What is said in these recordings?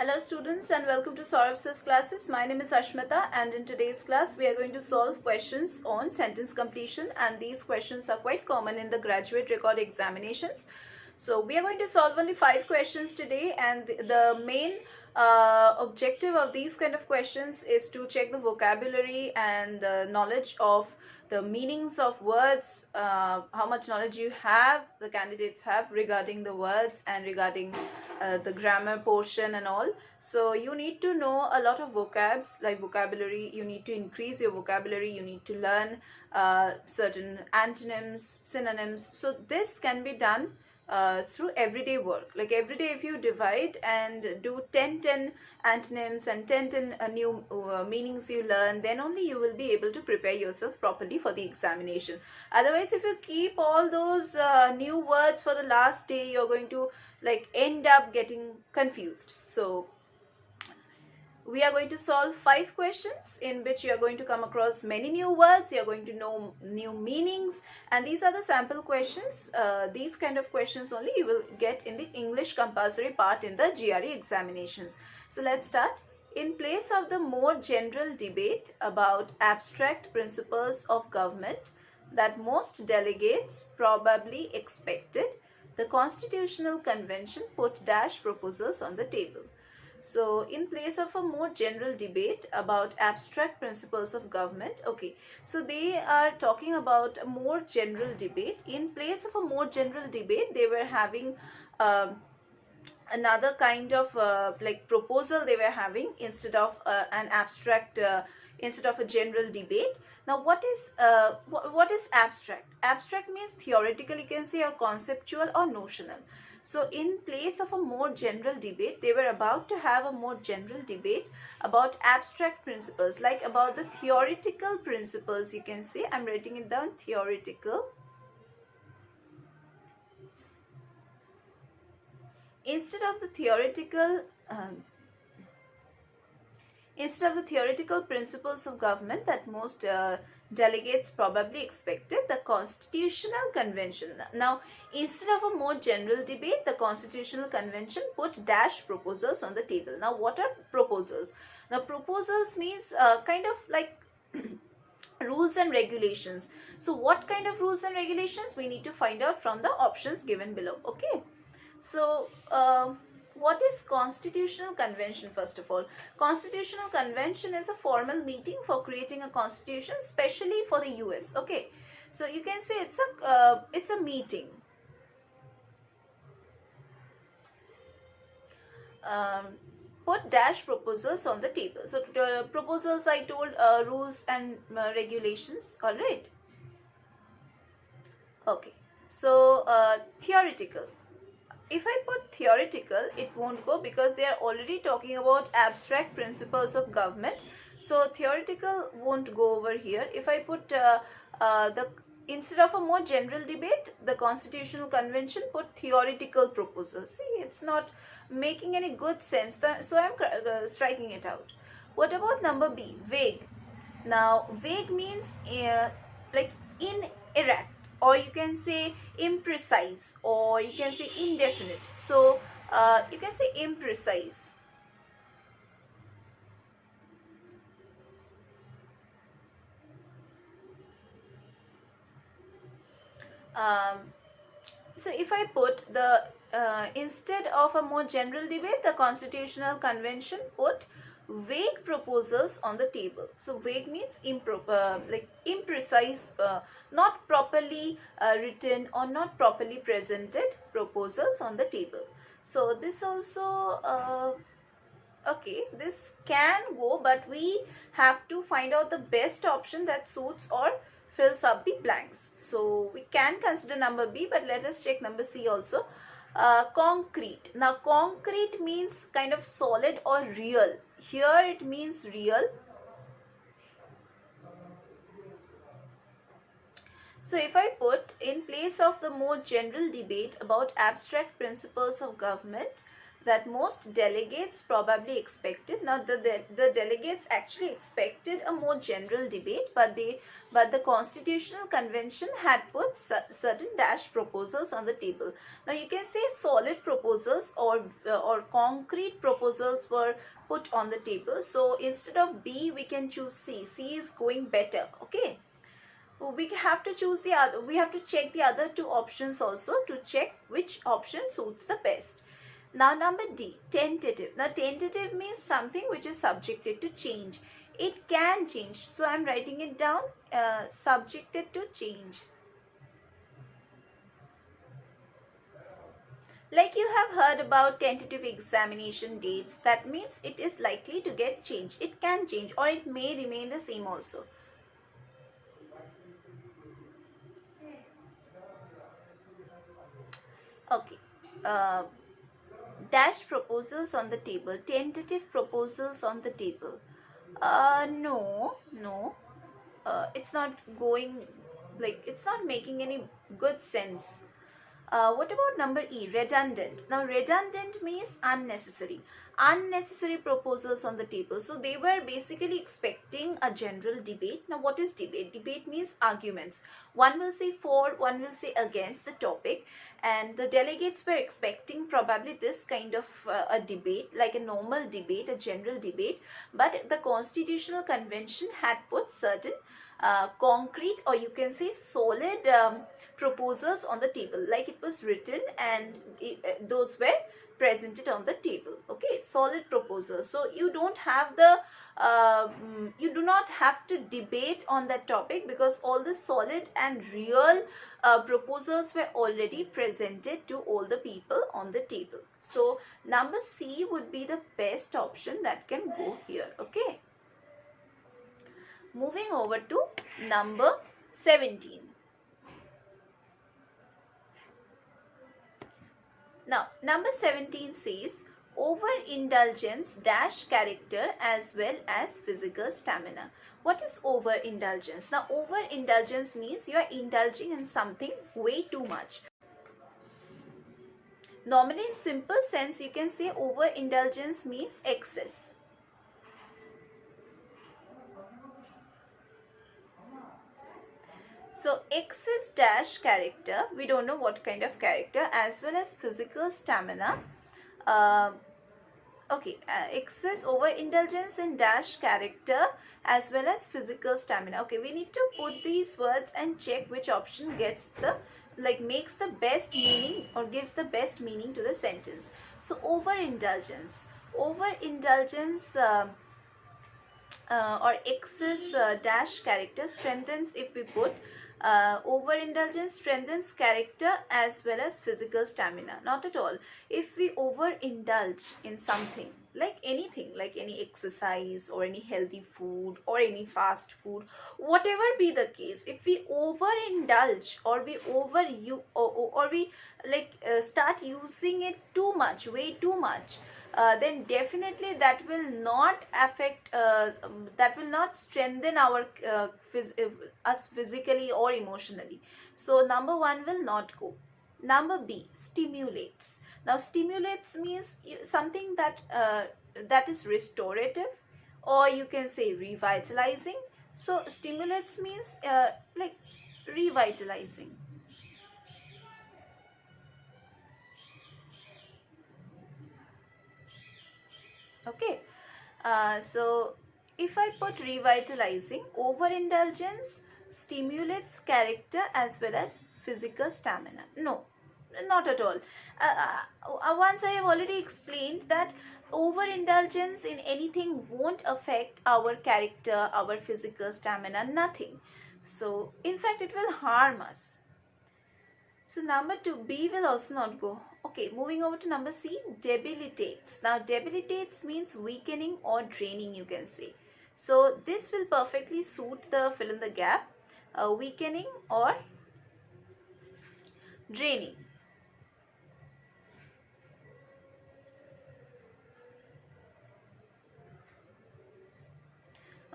Hello students and welcome to Saurav's classes. My name is Ashmita and in today's class we are going to solve questions on sentence completion, and these questions are quite common in the graduate record examinations. So we are going to solve only 5 questions today, and the main objective of these kind of questions is to check the vocabulary and the knowledge of the meanings of words, how much knowledge the candidates have regarding the words and regarding the grammar portion and all. So you need to know a lot of vocabs like vocabulary. You need to increase your vocabulary. You need to learn certain antonyms, synonyms. So this can be done through everyday work. Like every day if you divide and do 10 antonyms and 10 new meanings you learn, then only you will be able to prepare yourself properly for the examination. Otherwise, if you keep all those new words for the last day, you're going to end up getting confused. So we are going to solve 5 questions in which you are going to come across many new words, you are going to know new meanings, and these are the sample questions. These kind of questions only you will get in the English compulsory part in the GRE examinations. So let's start. In place of the more general debate about abstract principles of government that most delegates probably expected, the Constitutional Convention put dash proposals on the table. So in place of a more general debate about abstract principles of government, okay, so they are talking about a more general debate. In place of a more general debate, they were having another kind of proposal they were having instead of an abstract, instead of a general debate. Now what is abstract? Abstract means theoretical, you can say, or conceptual or notional. So in place of a more general debate, they were about to have a more general debate about abstract principles, like about the theoretical principles, you can say. I'm writing it down, theoretical. Instead of the theoretical principles of government that most delegates probably expected, the Constitutional Convention. Now, instead of a more general debate, the Constitutional Convention put dash proposals on the table. Now, what are proposals? Now, proposals means kind of like rules and regulations. So, what kind of rules and regulations? We need to find out from the options given below. Okay. So, what is Constitutional Convention? First of all, Constitutional Convention is a formal meeting for creating a constitution, especially for the US. Okay, so you can say it's a meeting. Put dash proposals on the table. So proposals, I told, rules and regulations. All right. Okay. So theoretical. If I put theoretical, it won't go because they are already talking about abstract principles of government. So theoretical won't go over here. If I put instead of a more general debate, the Constitutional Convention put theoretical proposals. See, it's not making any good sense. So I'm striking it out. What about number B? Vague. Now, vague means like inaccurate, or you can say imprecise, or you can say indefinite. So you can say imprecise. So if I put the instead of a more general debate, the Constitutional Convention put vague proposals on the table. So vague means imprecise, not properly written or not properly presented proposals on the table. So this also okay, this can go, but we have to find out the best option that suits or fills up the blanks. So we can consider number B, but let us check number C also. Concrete. Now concrete means kind of solid or real. Here it means real. So if I put in place of the more general debate about abstract principles of government that most delegates probably expected. Now the delegates actually expected a more general debate, but the Constitutional Convention had put certain dash proposals on the table. Now you can say solid proposals or concrete proposals were put on the table. So instead of B, we can choose C. C is going better. Okay. We have to choose the other. We have to check the other two options also to check which option suits the best. Now number D, tentative. Now tentative means something which is subjected to change. It can change. So I'm writing it down, subjected to change. Like you have heard about tentative examination dates. That means it is likely to get changed. It can change or it may remain the same also. Okay. Dash proposals on the table. Tentative proposals on the table. No. It's not going, like, it's not making any good sense. What about number E, redundant? Now redundant means unnecessary. Unnecessary proposals on the table. So they were basically expecting a general debate. Now what is debate? Debate means arguments. One will say for, one will say against the topic, and the delegates were expecting probably this kind of a debate, like a normal debate, a general debate. But the Constitutional Convention had put certain concrete, or you can say solid proposals on the table, like it was written, and those were presented on the table. Okay, solid proposals. So you don't have the you do not have to debate on that topic, because all the solid and real proposals were already presented to all the people on the table. So number C would be the best option that can go here. Okay, moving over to number 17. Now, number 17 says, overindulgence dash character as well as physical stamina. What is overindulgence? Now, overindulgence means you are indulging in something way too much. Normally, in simple sense, you can say overindulgence means excess. So excess dash character, we don't know what kind of character, as well as physical stamina. Excess overindulgence in dash character as well as physical stamina. Okay, we need to put these words and check which option gets the, like, makes the best meaning or gives the best meaning to the sentence. So overindulgence or excess dash character strengthens, if we put overindulgence strengthens character as well as physical stamina. Not at all. If we overindulge in something, like anything, like any exercise or any healthy food or any fast food, whatever be the case, if we overindulge or we start using it too much, way too much, then definitely that will not affect, that will not strengthen our us physically or emotionally. So number 1 will not go. Number B, stimulates. Now stimulates means something that that is restorative, or you can say revitalizing. So stimulates means like revitalizing. Okay, so if I put revitalizing, overindulgence stimulates character as well as physical stamina. No, not at all. Once I have already explained that overindulgence in anything won't affect our character, our physical stamina, nothing. So in fact it will harm us. So number 2, B will also not go. Okay, moving over to number C, debilitates. Now debilitates means weakening or draining, you can say. So this will perfectly suit the fill in the gap, weakening or draining.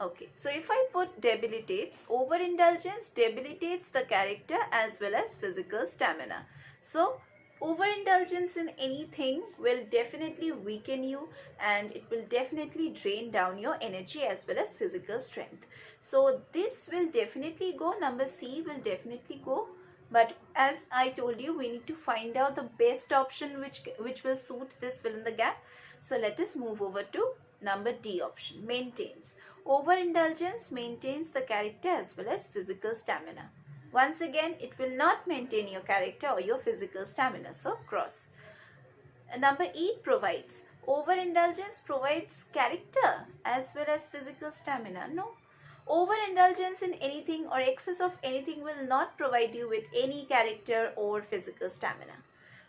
Okay, so if I put debilitates, overindulgence debilitates the character as well as physical stamina. So Overindulgence in anything will definitely weaken you, and it will definitely drain down your energy as well as physical strength. So this will definitely go, number C will definitely go. But as I told you, we need to find out the best option which will suit this fill in the gap. So let us move over to number D option, maintains. Overindulgence maintains the character as well as physical stamina. Once again, it will not maintain your character or your physical stamina. So cross. Number E, provides. Overindulgence provides character as well as physical stamina. No. Overindulgence in anything or excess of anything will not provide you with any character or physical stamina.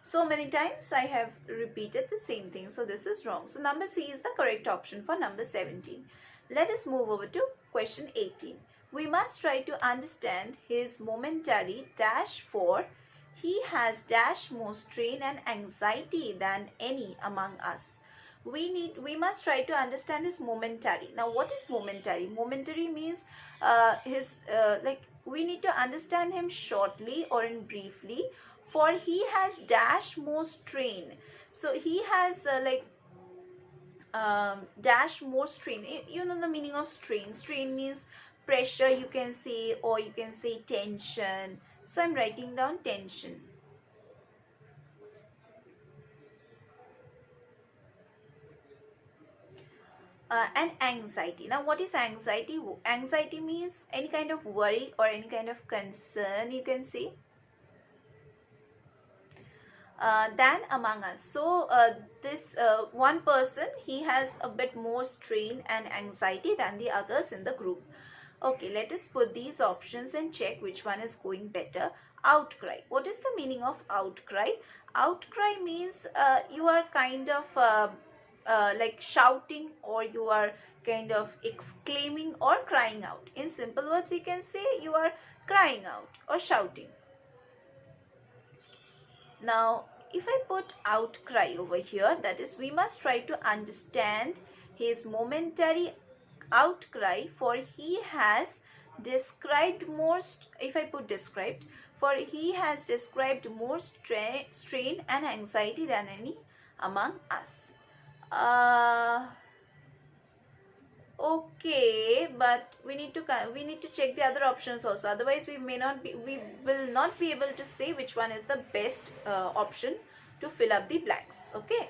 So many times I have repeated the same thing. So this is wrong. So number C is the correct option for number 17. Let us move over to question 18. We must try to understand his momentary dash, for he has dash more strain and anxiety than any among us. We must try to understand his momentary. Now what is momentary? Momentary means we need to understand him shortly or in briefly. For he has dash more strain. So he has dash more strain. You know the meaning of strain. Strain means pressure, you can say, or you can say tension. So I'm writing down tension. And anxiety. Now what is anxiety? Anxiety means any kind of worry or any kind of concern, you can say. Than among us. So this one person, he has a bit more strain and anxiety than the others in the group. Okay, let us put these options and check which one is going better. Outcry. What is the meaning of outcry? Outcry means you are kind of like shouting, or you are kind of exclaiming or crying out. In simple words, you can say you are crying out or shouting. Now, if I put outcry over here, that is, we must try to understand his momentary outcry, for he has described most, if I put described, for he has described more strain and anxiety than any among us. Okay, but we need to check the other options also. Otherwise, we will not be able to say which one is the best option to fill up the blanks. Okay.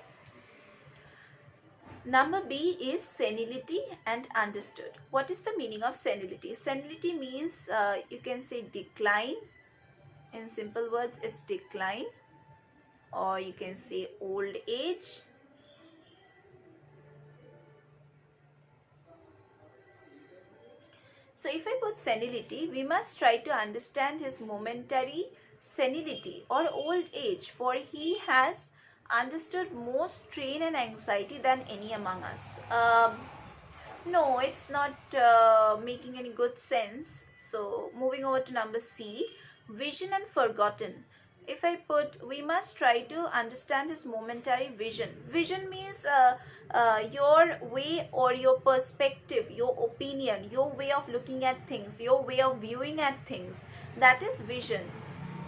Number B is senility and understood. What is the meaning of senility? Senility means you can say decline. In simple words, it's decline, or you can say old age. So if I put senility, we must try to understand his momentary senility or old age, for he has understood more strain and anxiety than any among us. No, it's not making any good sense. So moving over to number C, vision and forgotten. If I put, we must try to understand his momentary vision. Vision means your way or your perspective, your opinion, your way of looking at things, your way of viewing at things. That is vision.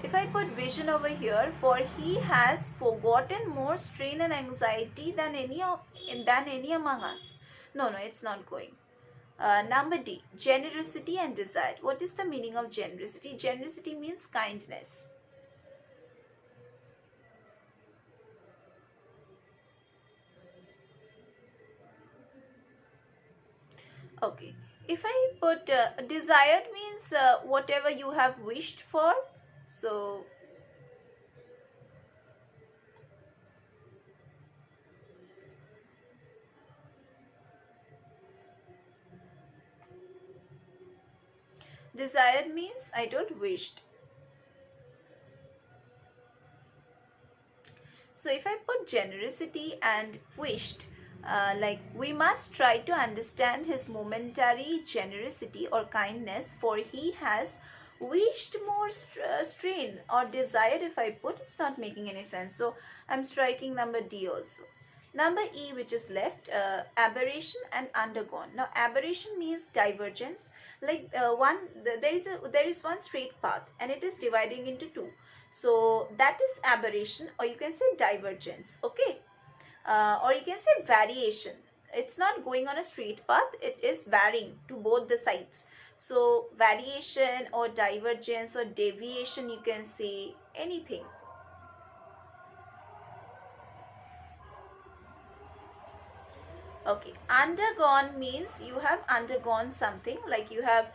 If I put vision over here, for he has forgotten more strain and anxiety than any among us. No, it's not going. Number D, generosity and desire. What is the meaning of generosity? Generosity means kindness. Okay, if I put desired means whatever you have wished for. So desired means I don't wished. So if I put generosity and wished, like we must try to understand his momentary generosity or kindness, for he has wished more strain or desired. If I put, it's not making any sense. So I'm striking number D also. Number E, which is left, aberration and undergone. Now aberration means divergence. Like there is one straight path and it is dividing into two. So that is aberration, or you can say divergence. Okay, or you can say variation. It's not going on a straight path, it is varying to both the sides. So variation or divergence or deviation, you can say anything. Okay, undergone means you have undergone something, like you have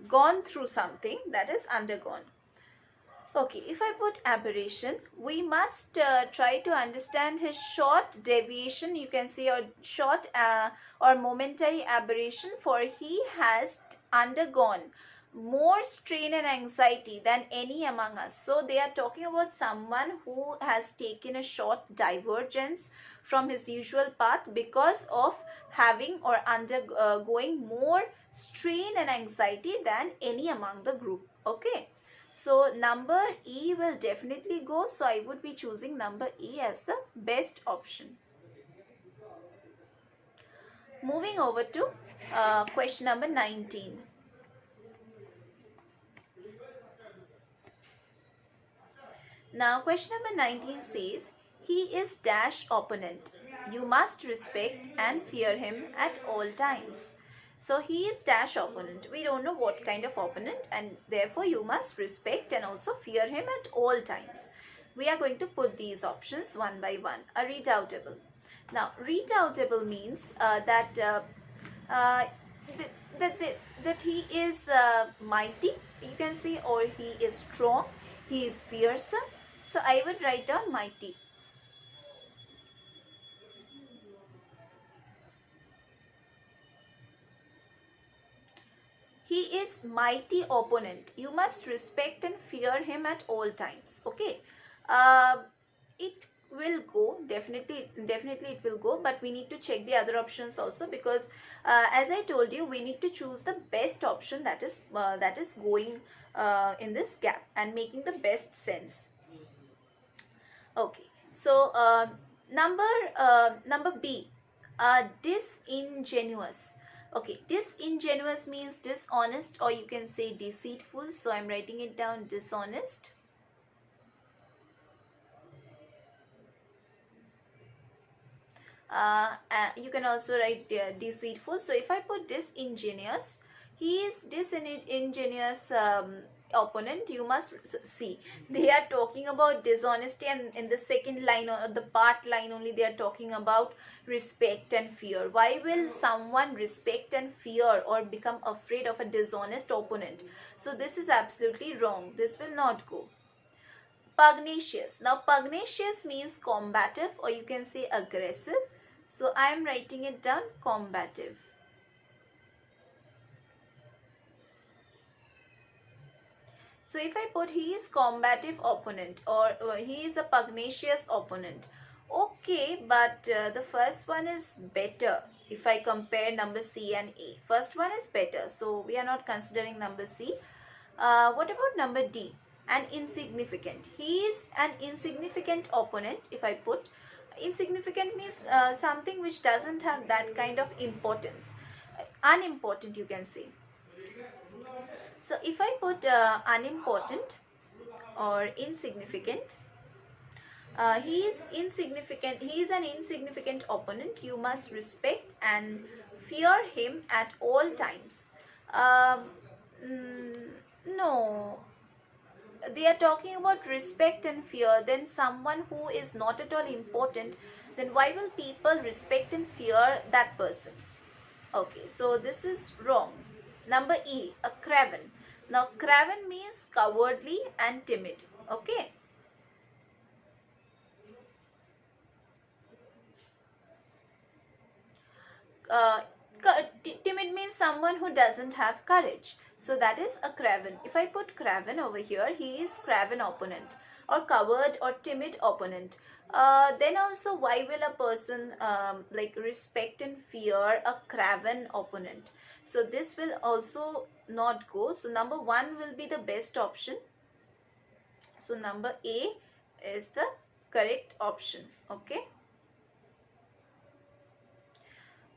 gone through something, that is undergone. Okay, if I put aberration, we must try to understand his short deviation, you can say, or short or momentary aberration, for he has undergone more strain and anxiety than any among us. So they are talking about someone who has taken a short divergence from his usual path because of having or undergoing more strain and anxiety than any among the group. Okay. So number E will definitely go. So I would be choosing number E as the best option. Moving over to question number 19. Now question number 19 says, he is dash opponent. You must respect and fear him at all times. So he is dash opponent. We don't know what kind of opponent, and therefore you must respect and also fear him at all times. We are going to put these options one by one. A redoubtable. Now redoubtable means uh, that he is mighty, you can say, or he is strong, he is fearsome. So I would write down mighty. He is mighty opponent. You must respect and fear him at all times. Okay. Uh, it will go, definitely it will go, but we need to check the other options also, because as I told you, we need to choose the best option that is going in this gap and making the best sense. Okay, so number B, disingenuous. Okay, disingenuous means dishonest, or you can say deceitful. So I'm writing it down, dishonest. You can also write deceitful. So if I put disingenuous, he is disingenuous opponent. You must see, they are talking about dishonesty, and in the second line or the part line only, they are talking about respect and fear. Why will someone respect and fear or become afraid of a dishonest opponent? So this is absolutely wrong. This will not go. Pugnacious. Now pugnacious means combative, or you can say aggressive. So I am writing it down, combative. So if I put he is combative opponent, or he is a pugnacious opponent. Okay, but the first one is better if I compare number C and A. First one is better, so we are not considering number C. What about number D? An insignificant. He is an insignificant opponent. If I put insignificant means something which doesn't have that kind of importance. Unimportant, you can say. So if I put unimportant or insignificant, he is insignificant. He is an insignificant opponent. You must respect and fear him at all times. Um, no, they are talking about respect and fear. Then someone who is not at all important, then why will people respect and fear that person? Okay, so this is wrong. Number E, a craven. Now craven means cowardly and timid. Okay. uh, Timid means someone who doesn't have courage. So that is a craven. If I put craven over here, he is craven opponent, or coward or timid opponent. Then also, why will a person like respect and fear a craven opponent? So this will also not go. So number 1 will be the best option. So number A is the correct option. Okay.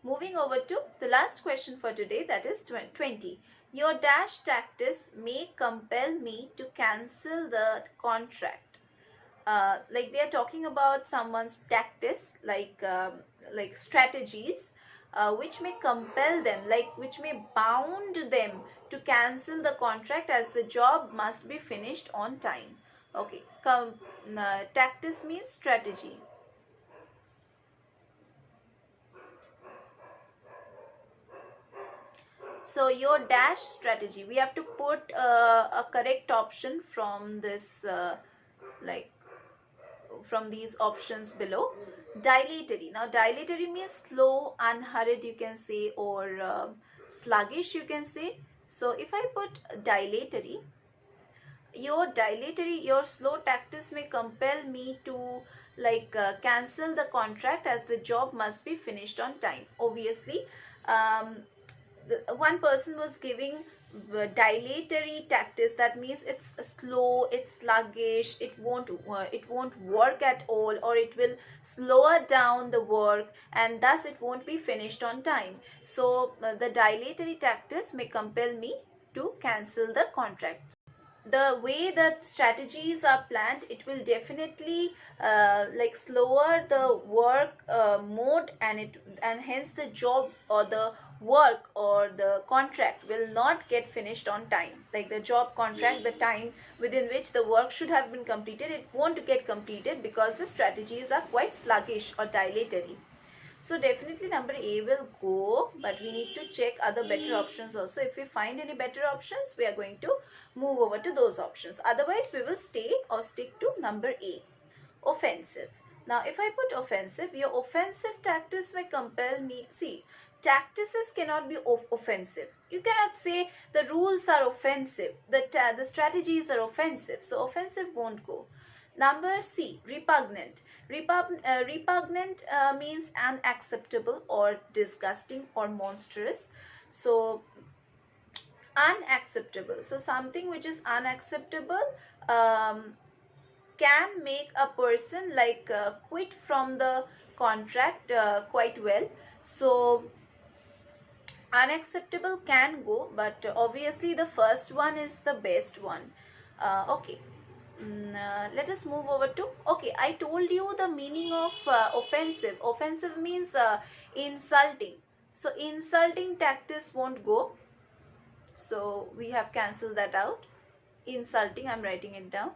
Moving over to the last question for today, that is 20. Your dash tactics may compel me to cancel the contract. Like they are talking about someone's tactics, like strategies, which may compel them, like which may bound them to cancel the contract as the job must be finished on time. Okay, tactics means strategy. So your dash strategy, we have to put a correct option from this like from these options below. Dilatory. Now dilatory means slow, unhurried you can say, or sluggish you can say. So if I put dilatory, your slow tactics may compel me to cancel the contract as the job must be finished on time. Obviously, one person was giving dilatory tactics. That means it's slow, it's sluggish, it won't work at all, or it will slower down the work and thus it won't be finished on time. So the dilatory tactics may compel me to cancel the contract. The way that strategies are planned, it will definitely slower the work mode, and hence the job or the work or the contract will not get finished on time. Like the job contract, the time within which the work should have been completed, it won't get completed because the strategies are quite sluggish or dilatory. So definitely number A will go, but we need to check other better options also. If we find any better options, we are going to move over to those options. Otherwise, we will stay or stick to number A. Offensive. Now, if I put offensive, your offensive tactics may compel me. See, tactics cannot be offensive. You cannot say the rules are offensive, the strategies are offensive. So offensive won't go. Number C, repugnant. Repugnant means unacceptable or disgusting or monstrous. So unacceptable. So something which is unacceptable can make a person quit from the contract quite well. So unacceptable can go, but obviously the first one is the best one. Okay. Let us move over to, okay, I told you the meaning of offensive. Offensive means insulting. So insulting tactics won't go. So we have cancelled that out. Insulting, I'm writing it down.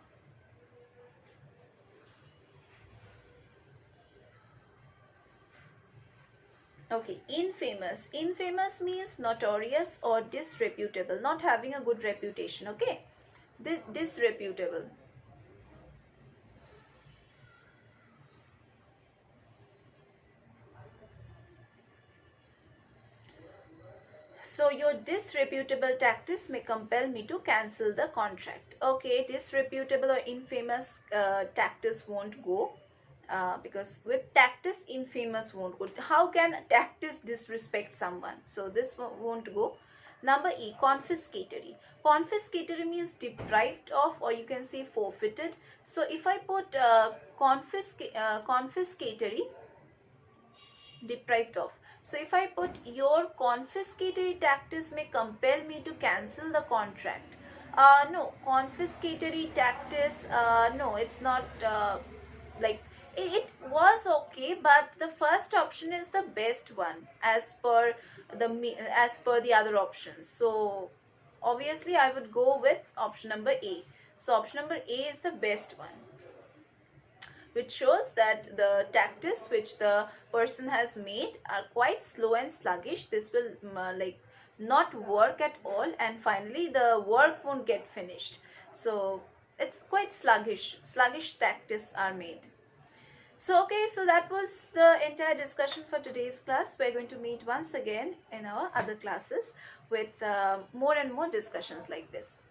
Okay, infamous. Infamous means notorious or disreputable, not having a good reputation. Okay, disreputable. So your disreputable tactics may compel me to cancel the contract. Okay, disreputable or infamous tactics won't go. Because with tactics, infamous won't go. How can tactics disrespect someone? So this won't go. Number E, confiscatory. Confiscatory means deprived of, or you can say forfeited. So if I put confiscatory, deprived of. So if I put your confiscatory tactics may compel me to cancel the contract. No, confiscatory tactics, no, it's not like, it was okay, but the first option is the best one as per the other options. So obviously I would go with option number A. So option number A is the best one, which shows that the tactics which the person has made are quite slow and sluggish. This will not work at all, and finally the work won't get finished. So it's quite sluggish tactics are made. So okay, so that was the entire discussion for today's class. We're going to meet once again in our other classes with more and more discussions like this.